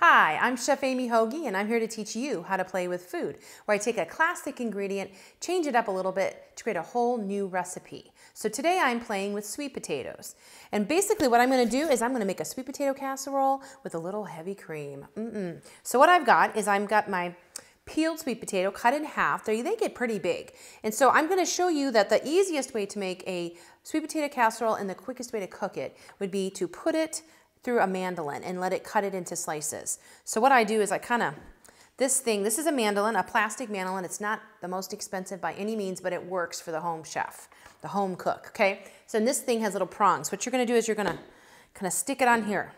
Hi, I'm Chef Amee Hoge, and I'm here to teach you how to play with food, where I take a classic ingredient, change it up a little bit to create a whole new recipe. So today I'm playing with sweet potatoes. And basically what I'm going to do is I'm going to make a sweet potato casserole with a little heavy cream. So what I've got is I've got my peeled sweet potato cut in half. They get pretty big. And so I'm going to show you that the easiest way to make a sweet potato casserole and the quickest way to cook it would be to put it through a mandolin and let it cut it into slices. So what I do is I this is a mandolin, a plastic mandolin. It's not the most expensive by any means, but it works for the home chef, the home cook, okay? So this thing has little prongs. What you're gonna do is you're gonna kind of stick it on here.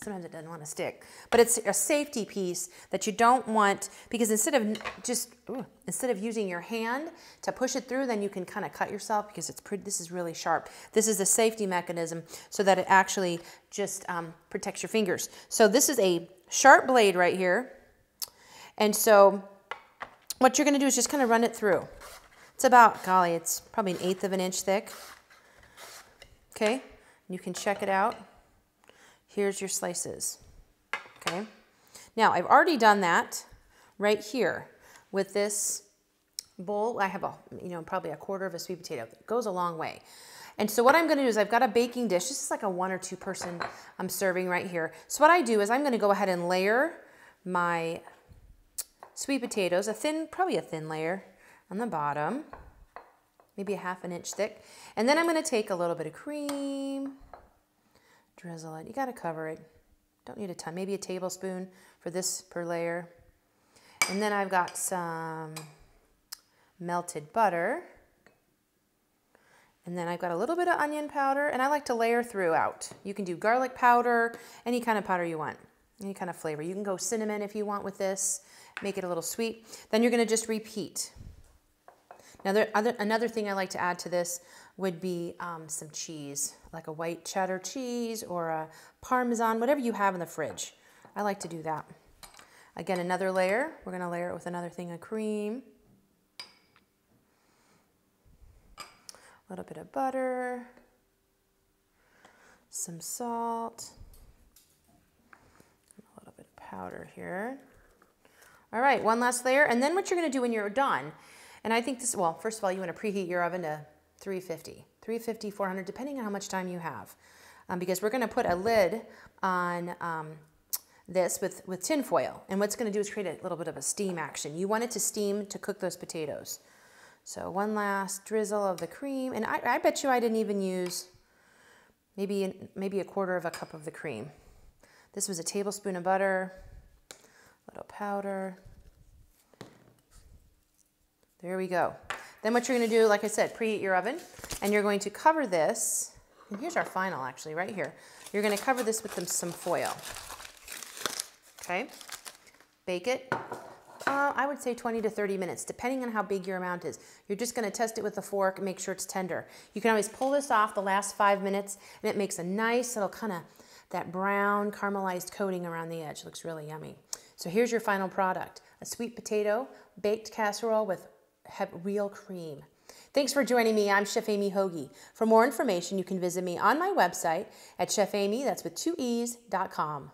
Sometimes it doesn't want to stick, but it's a safety piece that you don't want, because instead of using your hand to push it through, then you can kind of cut yourself because this is really sharp. This is a safety mechanism so that it actually just protects your fingers. So this is a sharp blade right here. And so what you're going to do is just kind of run it through. It's about, golly, it's probably 1/8 of an inch thick. Okay, you can check it out. Here's your slices, okay? Now, I've already done that right here with this bowl. I have probably a quarter of a sweet potato. It goes a long way. And so what I'm gonna do is I've got a baking dish. This is like a 1 or 2 person I'm serving right here. So what I do is I'm gonna go ahead and layer my sweet potatoes, probably a thin layer on the bottom, maybe a 1/2 inch thick. And then I'm gonna take a little bit of cream, drizzle it. You got to cover it. Don't need a ton. Maybe a tablespoon for this per layer. And then I've got some melted butter. And then I've got a little bit of onion powder, and I like to layer throughout. You can do garlic powder, any kind of powder you want, any kind of flavor. You can go cinnamon if you want with this, make it a little sweet. Then you're going to just repeat. Now, another thing I like to add to this would be some cheese, like a white cheddar cheese or a Parmesan, whatever you have in the fridge. I like to do that. Again, another layer. We're going to layer it with another thing of cream. A little bit of butter. Some salt. A little bit of powder here. All right, one last layer. And then what you're going to do when you're done, and I think this, well, first of all, you want to preheat your oven to 350, 400, depending on how much time you have. Because we're going to put a lid on this with tin foil. And what's going to do is create a little bit of a steam action. You want it to steam to cook those potatoes. So one last drizzle of the cream. And I bet you I didn't even use maybe a 1/4 cup of the cream. This was a tablespoon of butter, a little powder. There we go. Then what you're going to do, like I said, preheat your oven, and you're going to cover this, and here's our final actually, right here. You're going to cover this with some foil. Okay? Bake it, I would say 20 to 30 minutes, depending on how big your amount is. You're just going to test it with a fork and make sure it's tender. You can always pull this off the last 5 minutes, and it makes a nice little kind of that brown caramelized coating around the edge. It looks really yummy. So here's your final product, a sweet potato baked casserole with real cream. Thanks for joining me. I'm Chef Amee Hoge. For more information, you can visit me on my website at chefamee, that's with 2 E's.com.